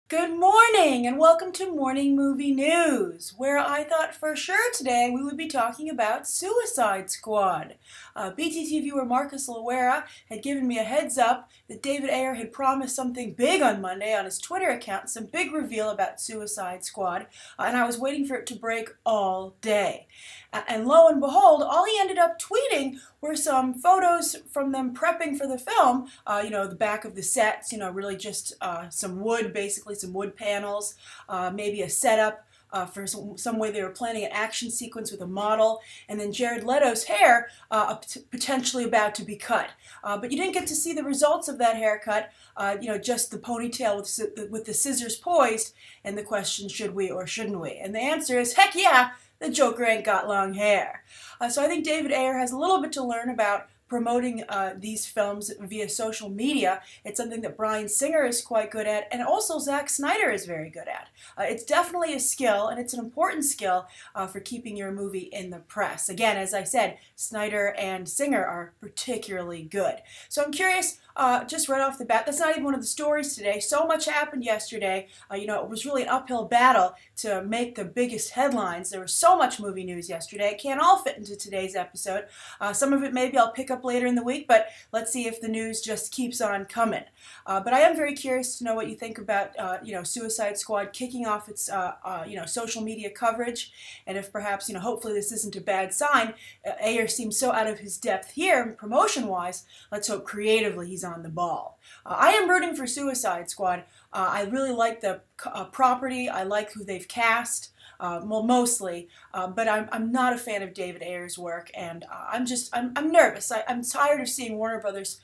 Good morning and welcome to Morning Movie News, where I thought for sure today we would be talking about Suicide Squad. BTT viewer Marcus Loera had given me a heads up that David Ayer had promised something big on Monday on his Twitter account, some big reveal about Suicide Squad, and I was waiting for it to break all day. And lo and behold, all he ended up tweeting were some photos from them prepping for the film, the back of the sets, really just some wood, basically some wood panels, maybe a setup for some way they were planning an action sequence with a model, and then Jared Leto's hair potentially about to be cut. But you didn't get to see the results of that haircut, just the ponytail with the scissors poised, and the question, should we or shouldn't we? And the answer is, heck yeah, the Joker ain't got long hair. So I think David Ayer has a little bit to learn about promoting these films via social media. It's something that Bryan Singer is quite good at, and also Zack Snyder is very good at. It's definitely a skill, and it's an important skill for keeping your movie in the press. Again, as I said, Snyder and Singer are particularly good. So I'm curious, just right off the bat, that's not even one of the stories today. So much happened yesterday. It was really an uphill battle to make the biggest headlines. There was so much movie news yesterday. It can't all fit into today's episode. Some of it maybe I'll pick up later in the week, but let's see if the news just keeps on coming. But I am very curious to know what you think about, Suicide Squad kicking off its, social media coverage, and if perhaps, hopefully this isn't a bad sign. Ayer seems so out of his depth here, promotion-wise. Let's hope creatively he's on the ball. I am rooting for Suicide Squad. I really like the property. I like who they've cast. Mostly, but I'm not a fan of David Ayer's work, and I'm nervous. I'm tired of seeing Warner Brothers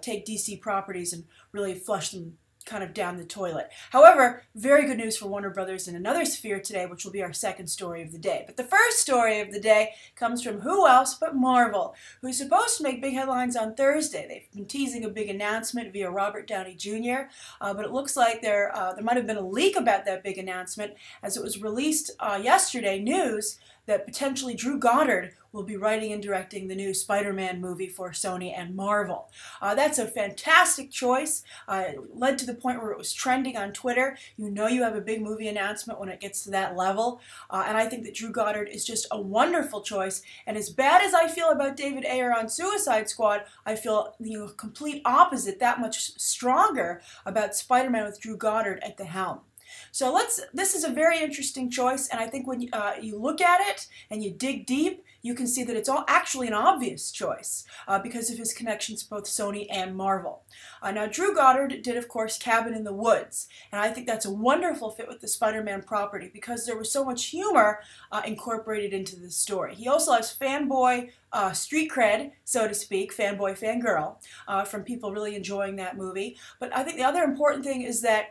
take DC properties and really flush them kind of down the toilet. However, very good news for Warner Brothers in another sphere today, which will be our second story of the day. But the first story of the day comes from who else but Marvel, who's supposed to make big headlines on Thursday. They've been teasing a big announcement via Robert Downey Jr., but it looks like there might have been a leak about that big announcement, as it was released yesterday, news that potentially Drew Goddard will be writing and directing the new Spider-Man movie for Sony and Marvel. That's a fantastic choice. It led to the point where it was trending on Twitter. You have a big movie announcement when it gets to that level. And I think that Drew Goddard is just a wonderful choice. And as bad as I feel about David Ayer on Suicide Squad, I feel the complete opposite, that much stronger about Spider-Man with Drew Goddard at the helm. So this is a very interesting choice, and I think when you look at it and you dig deep, you can see that it's all actually an obvious choice because of his connections to both Sony and Marvel. Now, Drew Goddard did, of course, Cabin in the Woods, and I think that's a wonderful fit with the Spider-Man property because there was so much humor incorporated into the story. He also has fanboy street cred, so to speak, fanboy, fangirl, from people really enjoying that movie. But I think the other important thing is that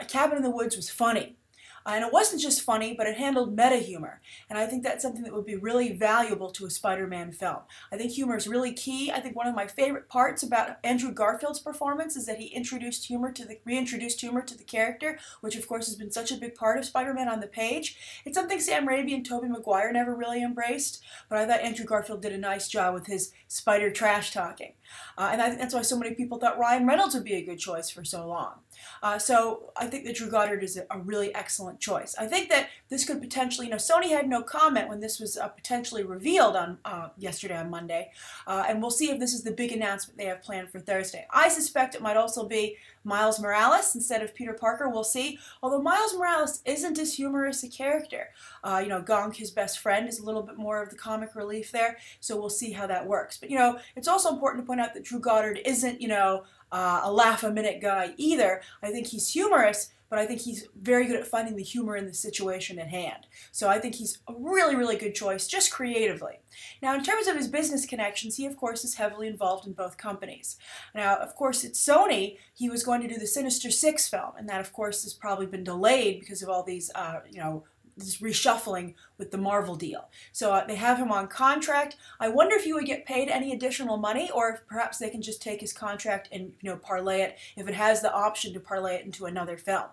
Cabin in the Woods was funny. And it wasn't just funny, but it handled meta humor. And I think that's something that would be really valuable to a Spider-Man film. I think humor is really key. I think one of my favorite parts about Andrew Garfield's performance is that he reintroduced humor to the character, which of course has been such a big part of Spider-Man on the page. It's something Sam Raimi and Tobey Maguire never really embraced, but I thought Andrew Garfield did a nice job with his spider trash talking. And I think that's why so many people thought Ryan Reynolds would be a good choice for so long. So I think that Drew Goddard is a really excellent choice. I think that this could potentially, Sony had no comment when this was potentially revealed on yesterday on Monday, and we'll see if this is the big announcement they have planned for Thursday. I suspect it might also be Miles Morales instead of Peter Parker. We'll see. Although Miles Morales isn't as humorous a character. Gonk, his best friend, is a little bit more of the comic relief there, so we'll see how that works. But, it's also important to point out that Drew Goddard isn't, a laugh-a-minute guy either. I think he's humorous, but I think he's very good at finding the humor in the situation at hand. So I think he's a really, really good choice, just creatively. Now, in terms of his business connections, he, of course, is heavily involved in both companies. Now, of course, at Sony, he was going to do the Sinister Six film, and that, of course, has probably been delayed because of all these, this reshuffling with the Marvel deal. So they have him on contract. I wonder if he would get paid any additional money, or if perhaps they can just take his contract and parlay it, if it has the option to parlay it into another film.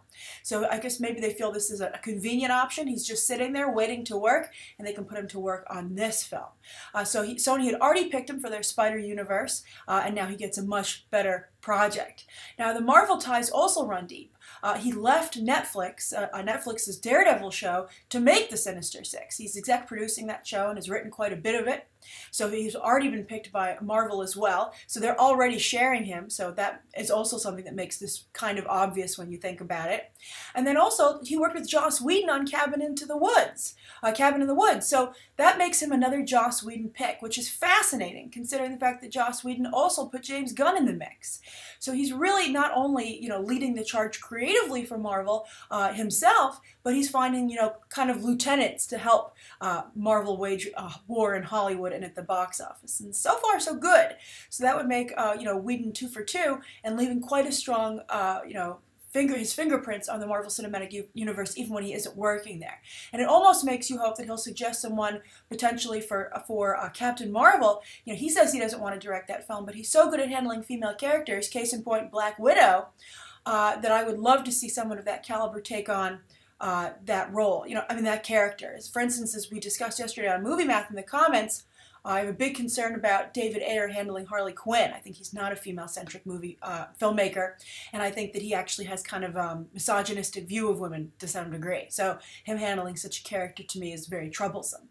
So I guess maybe they feel this is a convenient option. He's just sitting there waiting to work, and they can put him to work on this film. Sony had already picked him for their Spider Universe, and now he gets a much better project. Now, the Marvel ties also run deep. He left Netflix, Netflix's Daredevil show, to make the Sinister Six. He's exec producing that show and has written quite a bit of it. So he's already been picked by Marvel as well. So they're already sharing him. So that is also something that makes this kind of obvious when you think about it. And then also he worked with Joss Whedon on Cabin in the Woods. So that makes him another Joss Whedon pick, which is fascinating considering the fact that Joss Whedon also put James Gunn in the mix. So he's really not only, leading the charge creatively for Marvel himself, but he's finding, kind of lieutenants to help Marvel wage war in Hollywood and at the box office. And so far, so good. So that would make, Whedon 2 for 2 and leaving quite a strong, his fingerprints on the Marvel Cinematic Universe even when he isn't working there. And it almost makes you hope that he'll suggest someone potentially for Captain Marvel. He says he doesn't want to direct that film, but he's so good at handling female characters, case in point Black Widow, that I would love to see someone of that caliber take on that role, that character. For instance, as we discussed yesterday on Movie Math in the comments, I have a big concern about David Ayer handling Harley Quinn. I think he's not a female-centric filmmaker, and I think that he actually has kind of a misogynistic view of women to some degree. So him handling such a character to me is very troublesome.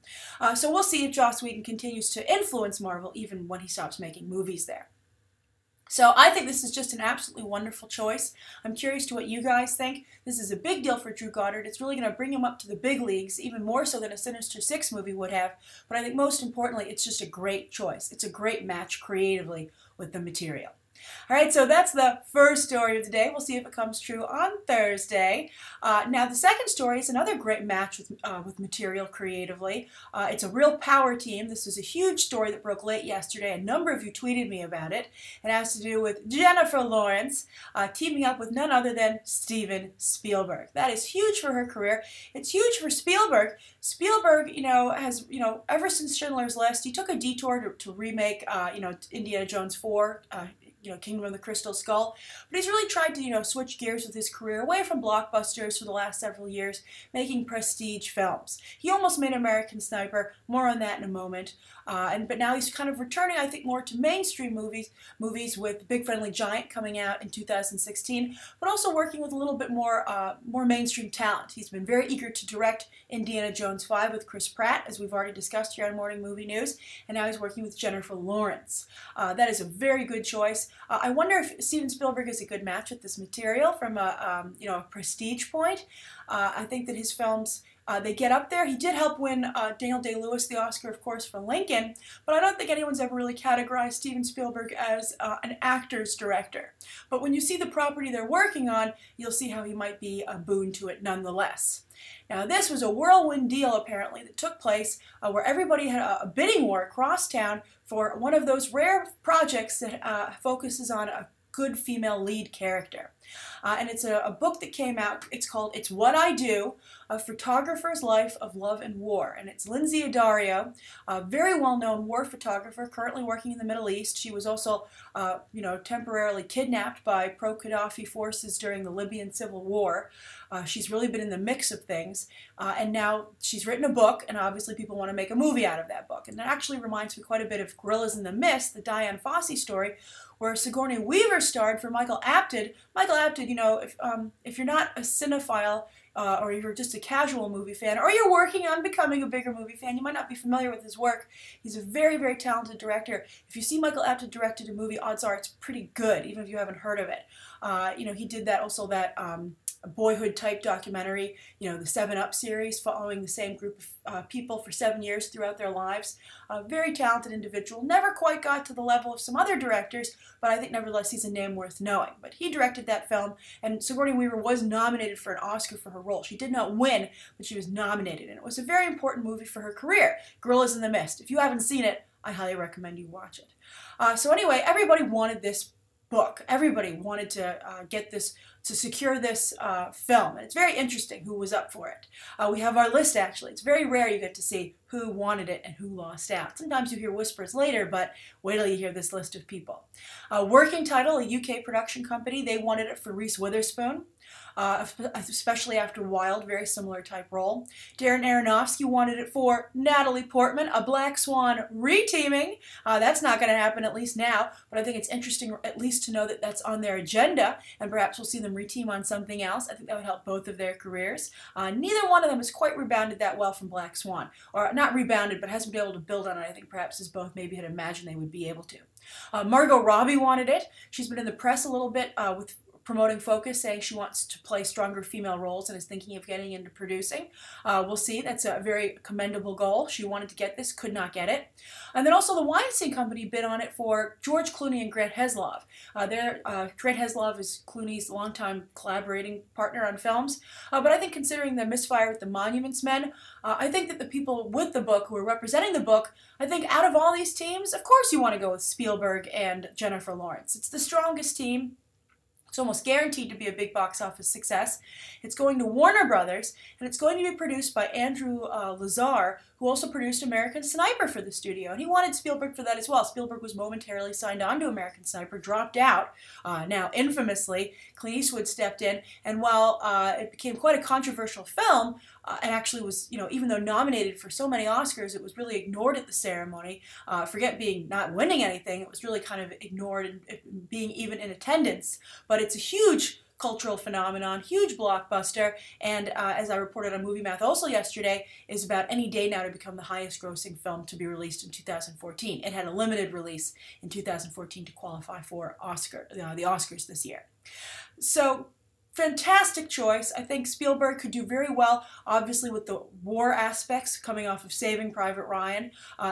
So we'll see if Joss Whedon continues to influence Marvel even when he stops making movies there. So I think this is just an absolutely wonderful choice. I'm curious to what you guys think. This is a big deal for Drew Goddard. It's really going to bring him up to the big leagues, even more so than a Sinister Six movie would have. But I think most importantly, it's just a great choice. It's a great match creatively with the material. All right, so that's the first story of the day. We'll see if it comes true on Thursday. Now, the second story is another great match with material creatively. It's a real power team. This was a huge story that broke late yesterday. A number of you tweeted me about it. It has to do with Jennifer Lawrence teaming up with none other than Steven Spielberg. That is huge for her career. It's huge for Spielberg. Spielberg, has, ever since Schindler's List, he took a detour to remake, Indiana Jones 4, Kingdom of the Crystal Skull. But he's really tried to, switch gears with his career away from blockbusters for the last several years, making prestige films. He almost made American Sniper. More on that in a moment. But now he's kind of returning, I think, more to mainstream movies with Big Friendly Giant coming out in 2016, but also working with a little bit more mainstream talent. He's been very eager to direct Indiana Jones 5 with Chris Pratt, as we've already discussed here on Morning Movie News, and now he's working with Jennifer Lawrence. That is a very good choice. I wonder if Steven Spielberg is a good match with this material from a prestige point. I think that his films, they get up there. He did help win Daniel Day-Lewis the Oscar, of course, for Lincoln, but I don't think anyone's ever really categorized Steven Spielberg as an actor's director. But when you see the property they're working on, you'll see how he might be a boon to it nonetheless. Now, this was a whirlwind deal, apparently, that took place where everybody had a bidding war across town for one of those rare projects that focuses on a good female lead character. And it's a book that came out. It's called It's What I Do, A Photographer's Life of Love and War. And it's Lynsey Addario, a very well-known war photographer currently working in the Middle East. She was also, temporarily kidnapped by pro-Gaddafi forces during the Libyan Civil War. She's really been in the mix of things. And now she's written a book, and obviously people want to make a movie out of that book. And that actually reminds me quite a bit of Gorillas in the Mist, the Diane Fossey story, where Sigourney Weaver starred for Michael Apted. Michael Apted, if you're not a cinephile or you're just a casual movie fan, or you're working on becoming a bigger movie fan, you might not be familiar with his work. He's a very, very talented director. If you see Michael Apted directed a movie, odds are it's pretty good, even if you haven't heard of it. He did that boyhood-type documentary, the 7 Up series, following the same group of people for 7 years throughout their lives. A very talented individual. Never quite got to the level of some other directors, but I think nevertheless he's a name worth knowing. But he directed that film, and Sigourney Weaver was nominated for an Oscar for her role. She did not win, but she was nominated, and it was a very important movie for her career, Gorillas in the Mist. If you haven't seen it, I highly recommend you watch it. So anyway, everybody wanted this book. Everybody wanted to secure this film, and it's very interesting who was up for it. We have our list, actually. It's very rare you get to see who wanted it and who lost out. Sometimes you hear whispers later, but wait till you hear this list of people. Working Title, a UK production company, they wanted it for Reese Witherspoon. especially after Wild, very similar type role. Darren Aronofsky wanted it for Natalie Portman, a Black Swan reteaming. That's not going to happen, at least now, but I think it's interesting at least to know that that's on their agenda, and perhaps we'll see them reteam on something else. I think that would help both of their careers. Neither one of them has quite rebounded that well from Black Swan, or not rebounded, but hasn't been able to build on it, I think, perhaps as both maybe had imagined they would be able to. Margot Robbie wanted it. She's been in the press a little bit with promoting Focus, saying she wants to play stronger female roles and is thinking of getting into producing. We'll see. That's a very commendable goal. She wanted to get this, could not get it. And then also the Weinstein Company bid on it for George Clooney and Grant Heslov. Grant Heslov is Clooney's longtime collaborating partner on films. But I think considering the misfire with The Monuments Men, I think that the people with the book, who are representing the book, I think out of all these teams, of course you want to go with Spielberg and Jennifer Lawrence. It's the strongest team. It's almost guaranteed to be a big box office success. It's going to Warner Brothers, and it's going to be produced by Andrew Lazar, who also produced American Sniper for the studio. And he wanted Spielberg for that as well. Spielberg was momentarily signed on to American Sniper, dropped out. Now, infamously, Clint Eastwood stepped in, and while it became quite a controversial film, and actually was, even though nominated for so many Oscars, it was really ignored at the ceremony. Forget being not winning anything, it was really kind of ignored and being even in attendance. But it's a huge cultural phenomenon, huge blockbuster, and as I reported on Movie Math also yesterday, is about any day now to become the highest grossing film to be released in 2014. It had a limited release in 2014 to qualify for the Oscars this year. So, fantastic choice. I think Spielberg could do very well, obviously, with the war aspects coming off of Saving Private Ryan.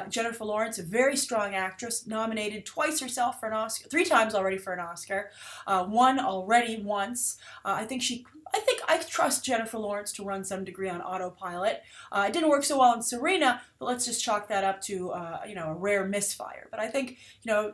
Jennifer Lawrence, a very strong actress, nominated twice herself for an Oscar, 3 times already for an Oscar, won already once. I think I trust Jennifer Lawrence to run some degree on autopilot. It didn't work so well in Serena, but let's just chalk that up to a rare misfire. But I think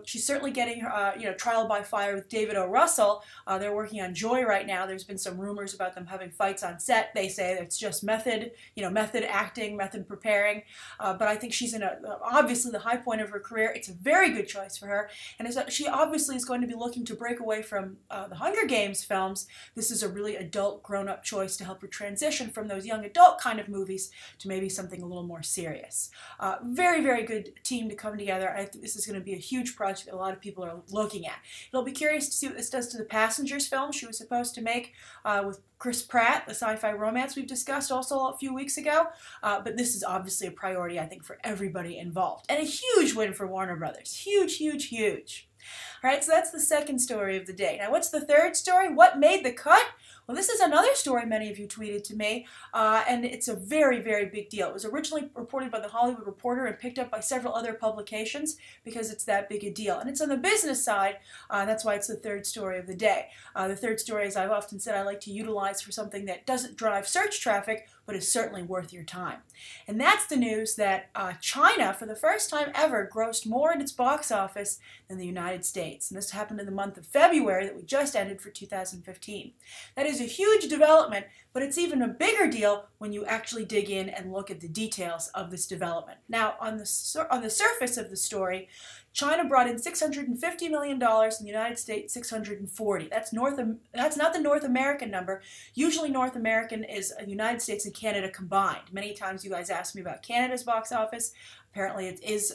she's certainly getting her trial by fire with David O. Russell. They're working on Joy right now. There's been some rumors about them having fights on set. They say it's just method acting, method preparing. But I think she's in obviously the high point of her career. It's a very good choice for her, and she obviously is going to be looking to break away from the Hunger Games films. This is a really adult, grown-up choice to help her transition from those young adult kind of movies to maybe something a little more serious. Very, very good team to come together. I think this is going to be a huge project that a lot of people are looking at. It'll be curious to see what this does to the Passengers film she was supposed to make with Chris Pratt, the sci-fi romance we've discussed also a few weeks ago. But this is obviously a priority, I think, for everybody involved. And a huge win for Warner Brothers. Huge, huge, huge. All right, so that's the second story of the day. Now, what's the third story? What made the cut? Well, this is another story many of you tweeted to me, and it's a very, very big deal. It was originally reported by The Hollywood Reporter and picked up by several other publications because it's that big a deal. And it's on the business side, that's why it's the third story of the day. The third story, as I've often said, I like to utilize for something that doesn't drive search traffic, but is certainly worth your time. And that's the news that China, for the first time ever, grossed more in its box office than the United States. And this happened in the month of February that we just ended for 2015. That is a huge development, but it's even a bigger deal when you actually dig in and look at the details of this development. Now, on the surface of the story, China brought in $650 million, in the United States $640. That's not the North American number. Usually North American is the United States and Canada combined. Many times you guys ask me about Canada's box office. Apparently it is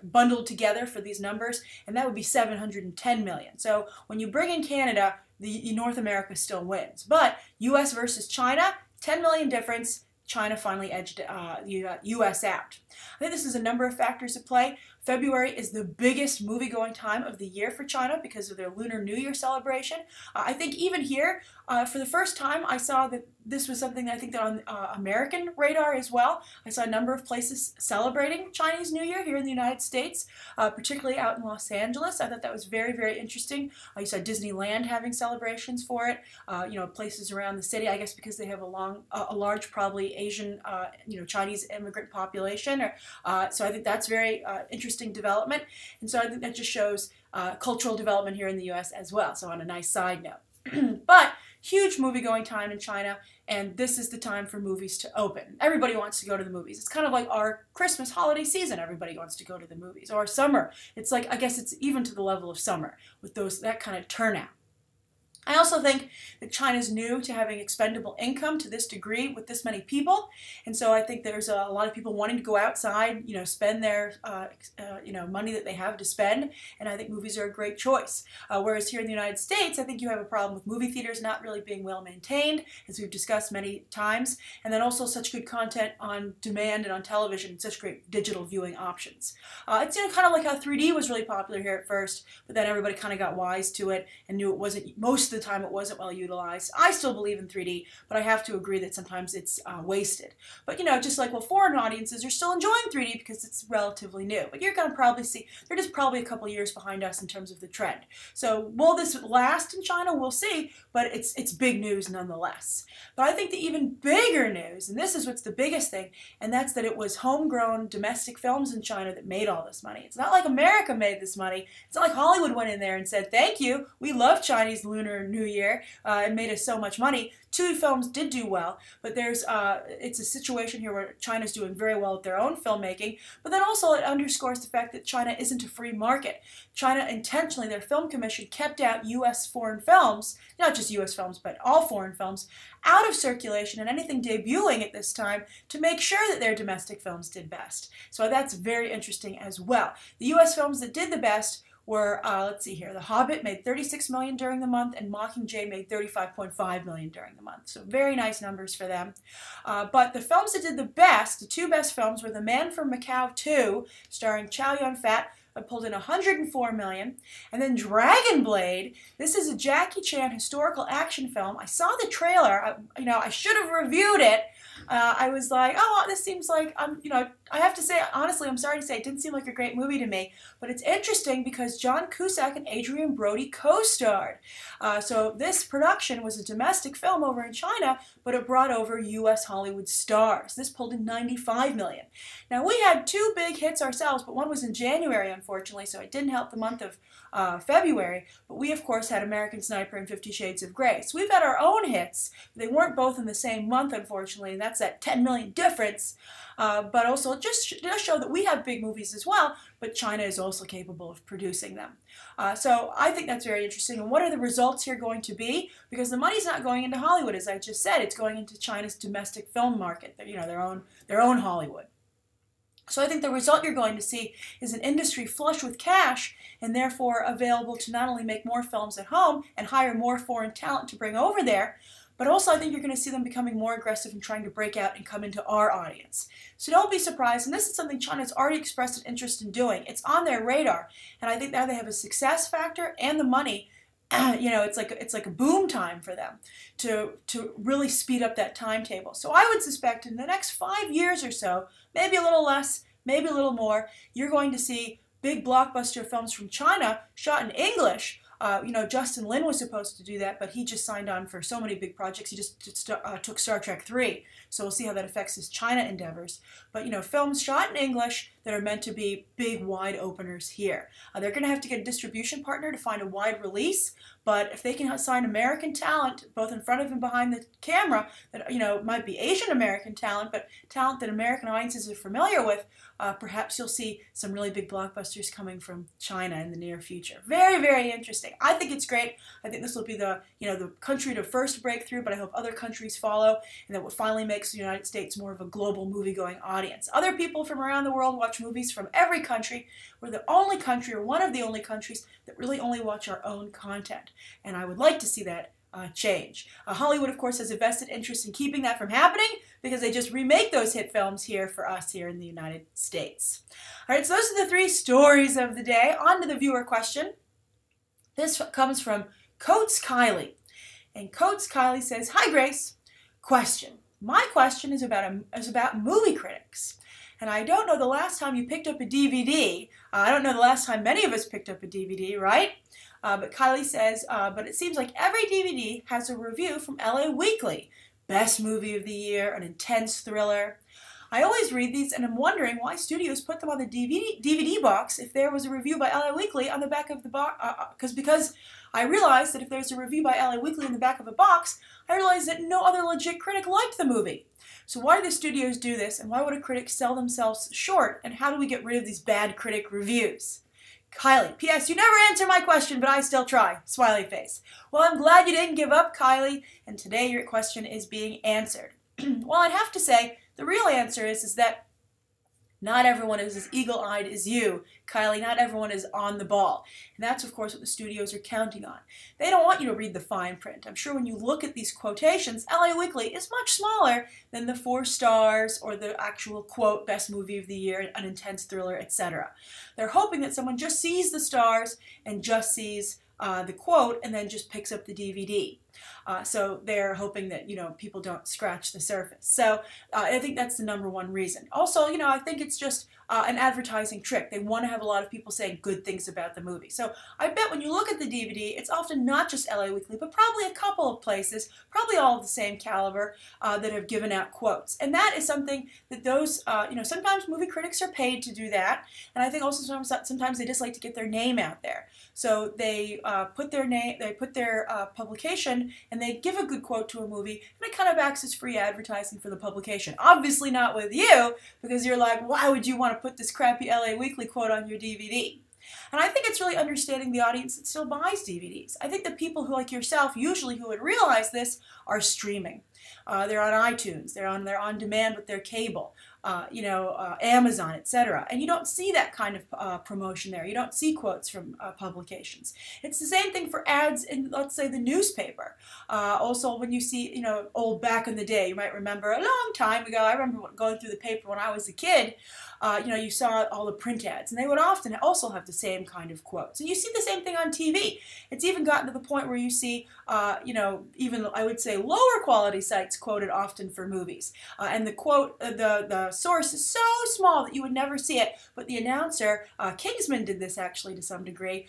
bundled together for these numbers, and that would be $710 million. So when you bring in Canada, the North America still wins. But U.S. versus China, 10 million difference. China finally edged the U.S. out. I think this is a number of factors at play. February is the biggest movie-going time of the year for China because of their Lunar New Year celebration. I think even here, for the first time, I saw that this was something that I think that on American radar as well. I saw a number of places celebrating Chinese New Year here in the United States, particularly out in Los Angeles. I thought that was very, very interesting. You saw Disneyland having celebrations for it. Places around the city, I guess because they have a large, probably Asian, Chinese immigrant population. So I think that's very interesting development, and so I think that just shows cultural development here in the U.S. as well, so on a nice side note. But huge movie-going time in China, and this is the time for movies to open. Everybody wants to go to the movies. It's kind of like our Christmas holiday season. Everybody wants to go to the movies. Or summer. It's like, I guess it's even to the level of summer with that kind of turnout. I also think that China's new to having expendable income to this degree with this many people, and so I think there's a lot of people wanting to go outside, spend their, money that they have to spend, and I think movies are a great choice. Whereas here in the United States, I think you have a problem with movie theaters not really being well maintained, as we've discussed many times, and then also such good content on demand and on television, and such great digital viewing options. It's kind of like how 3D was really popular here at first, but then everybody kind of got wise to it and knew it wasn't most of the time it wasn't well utilized. I still believe in 3D, but I have to agree that sometimes it's wasted. But just like, well, foreign audiences are still enjoying 3D because it's relatively new. But you're going to probably see, they're just probably a couple years behind us in terms of the trend. So will this last in China? We'll see, but it's big news nonetheless. But I think the even bigger news, and this is what's the biggest thing, and that's that it was homegrown domestic films in China that made all this money. It's not like America made this money. It's not like Hollywood went in there and said, thank you, we love Chinese Lunar New Year. It made us so much money. Two films did do well, but it's a situation here where China's doing very well with their own filmmaking, but then also it underscores the fact that China isn't a free market. China intentionally, their film commission, kept out U.S. foreign films, not just U.S. films, but all foreign films, out of circulation and anything debuting at this time to make sure that their domestic films did best. So that's very interesting as well. The U.S. films that did the best were, let's see here, The Hobbit made $36 million during the month, and Mockingjay made $35.5 million during the month. So very nice numbers for them. But the films that did the best, the two best films, were The Man from Macau 2, starring Chow Yun-fat, pulled in $104 million, and then Dragon Blade. This is a Jackie Chan historical action film. I saw the trailer. I should have reviewed it. I was like, oh, this seems like, I have to say, honestly, I'm sorry to say, it didn't seem like a great movie to me, but it's interesting because John Cusack and Adrian Brody co-starred. So this production was a domestic film over in China, but it brought over U.S. Hollywood stars. This pulled in $95 million. Now, we had two big hits ourselves, but one was in January, unfortunately, so it didn't help the month of February, but we, of course, had American Sniper and 50 Shades of Grey. So we've had our own hits. They weren't both in the same month, unfortunately, and that's that 10 million difference. But also, it just does show that we have big movies as well, but China is also capable of producing them. So I think that's very interesting. And what are the results here going to be? Because the money's not going into Hollywood, as I just said. It's going into China's domestic film market, their own Hollywood. So I think the result you're going to see is an industry flush with cash and therefore available to not only make more films at home and hire more foreign talent to bring over there, but also I think you're going to see them becoming more aggressive in trying to break out and come into our audience. So don't be surprised, and this is something China's already expressed an interest in doing. It's on their radar, and I think now they have a success factor and the money. It's like a boom time for them to really speed up that timetable. So I would suspect in the next 5 years or so, maybe a little less, maybe a little more, you're going to see big blockbuster films from China shot in English. Justin Lin was supposed to do that, but he just signed on for so many big projects. He just took Star Trek 3, so we'll see how that affects his China endeavors. But, films shot in English that are meant to be big, wide openers here. They're going to have to get a distribution partner to find a wide release, but if they can sign American talent, both in front of and behind the camera, that, might be Asian American talent, but talent that American audiences are familiar with, perhaps you'll see some really big blockbusters coming from China in the near future. Very, very interesting. I think it's great. I think this will be the country to first break through, but I hope other countries follow, and that what finally makes the United States more of a global movie-going audience. Other people from around the world watch movies from every country. We're the only country, or one of the only countries, that really only watch our own content, and I would like to see that change. Hollywood, of course, has a vested interest in keeping that from happening because they just remake those hit films here for us here in the United States. All right, so those are the three stories of the day. On to the viewer question. This comes from Coates Kylie. And Coates Kylie says, "Hi Grace, question. My question is about movie critics. And I don't know the last time you picked up a DVD. I don't know the last time many of us picked up a DVD, right? But Kylie says, but it seems like every DVD has a review from LA Weekly. Best movie of the year, an intense thriller. I always read these and I'm wondering why studios put them on the DVD box if there was a review by LA Weekly on the back of the box. Because I realized that if there's a review by LA Weekly in the back of a box, I realized that no other legit critic liked the movie. So why do the studios do this, and why would a critic sell themselves short, and how do we get rid of these bad critic reviews?" Kylie, P.S. You never answer my question, but I still try. Smiley face. Well, I'm glad you didn't give up, Kylie, and today your question is being answered. Well, I'd have to say, the real answer is that not everyone is as eagle-eyed as you, Kylie. Not everyone is on the ball. And that's, of course, what the studios are counting on. They don't want you to read the fine print. I'm sure when you look at these quotations, LA Weekly is much smaller than the 4 stars or the actual quote, best movie of the year, an intense thriller, etc. They're hoping that someone just sees the stars and just sees the quote and then just picks up the DVD. So they're hoping that, people don't scratch the surface. So I think that's the #1 reason. Also, I think it's just an advertising trick. They want to have a lot of people saying good things about the movie. So I bet when you look at the DVD, it's often not just LA Weekly, but probably a couple of places, probably all of the same caliber, that have given out quotes. And that is something that those, sometimes movie critics are paid to do that. And I think also sometimes they just like to get their name out there. So they put their publication and they give a good quote to a movie, and it kind of acts as free advertising for the publication. Obviously not with you, because you're like, why would you want to put this crappy LA Weekly quote on your DVD? And I think it's really understanding the audience that still buys DVDs. I think the people who, like yourself, usually who would realize this, are streaming. They're on iTunes, they're on demand with their cable, Amazon, etc. And you don't see that kind of promotion there. You don't see quotes from publications. It's the same thing for ads in, let's say, the newspaper. Also, when you see, old back in the day, you might remember a long time ago, I remember going through the paper when I was a kid, you saw all the print ads, and they would often also have the same kind of quotes. And you see the same thing on TV. It's even gotten to the point where you see, even, I would say, lower quality sites quoted often for movies. And the quote, the source is so small that you would never see it, but the announcer, Kingsman did this actually to some degree,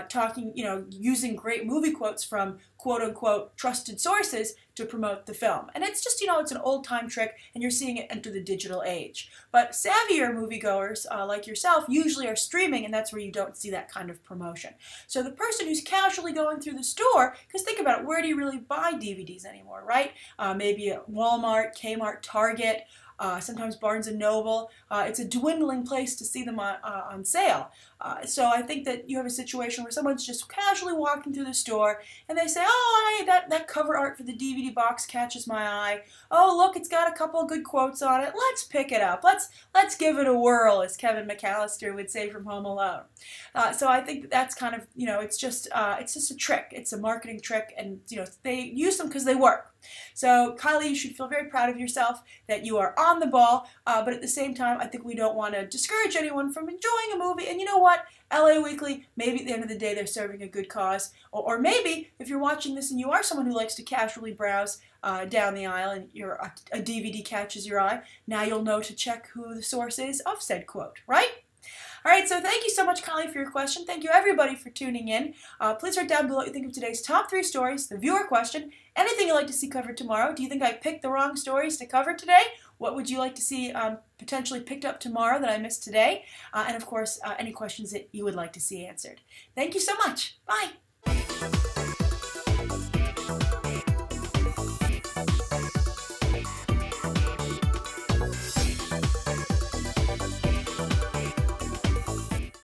talking, using great movie quotes from quote-unquote trusted sources to promote the film. And it's just, it's an old-time trick, and you're seeing it enter the digital age. But savvier moviegoers, like yourself, usually are streaming, and that's where you don't see that kind of promotion. So the person who's casually going through the store, because think about it, where do you really buy DVDs anymore, right? Maybe at Walmart, Kmart, Target, sometimes Barnes & Noble. It's a dwindling place to see them on sale. So I think that you have a situation where someone's just casually walking through the store and they say, oh, hey, that cover art for the DVD box catches my eye. Oh, look, it's got a couple of good quotes on it. Let's pick it up. Let's give it a whirl, as Kevin McAllister would say from Home Alone. So I think that's kind of, it's just a trick. It's a marketing trick, and they use them because they work. So Kylie, you should feel very proud of yourself that you are on the ball, but at the same time, I think we don't want to discourage anyone from enjoying a movie. And you know what? LA Weekly, maybe at the end of the day, they're serving a good cause. Or maybe, if you're watching this and you are someone who likes to casually browse down the aisle and a DVD catches your eye, now you'll know to check who the source is of said quote, right? All right, so thank you so much, Kylie, for your question. Thank you, everybody, for tuning in. Please write down below what you think of today's top 3 stories, the viewer question, anything you'd like to see covered tomorrow. Do you think I picked the wrong stories to cover today? What would you like to see potentially picked up tomorrow that I missed today? And, of course, any questions that you would like to see answered. Thank you so much. Bye.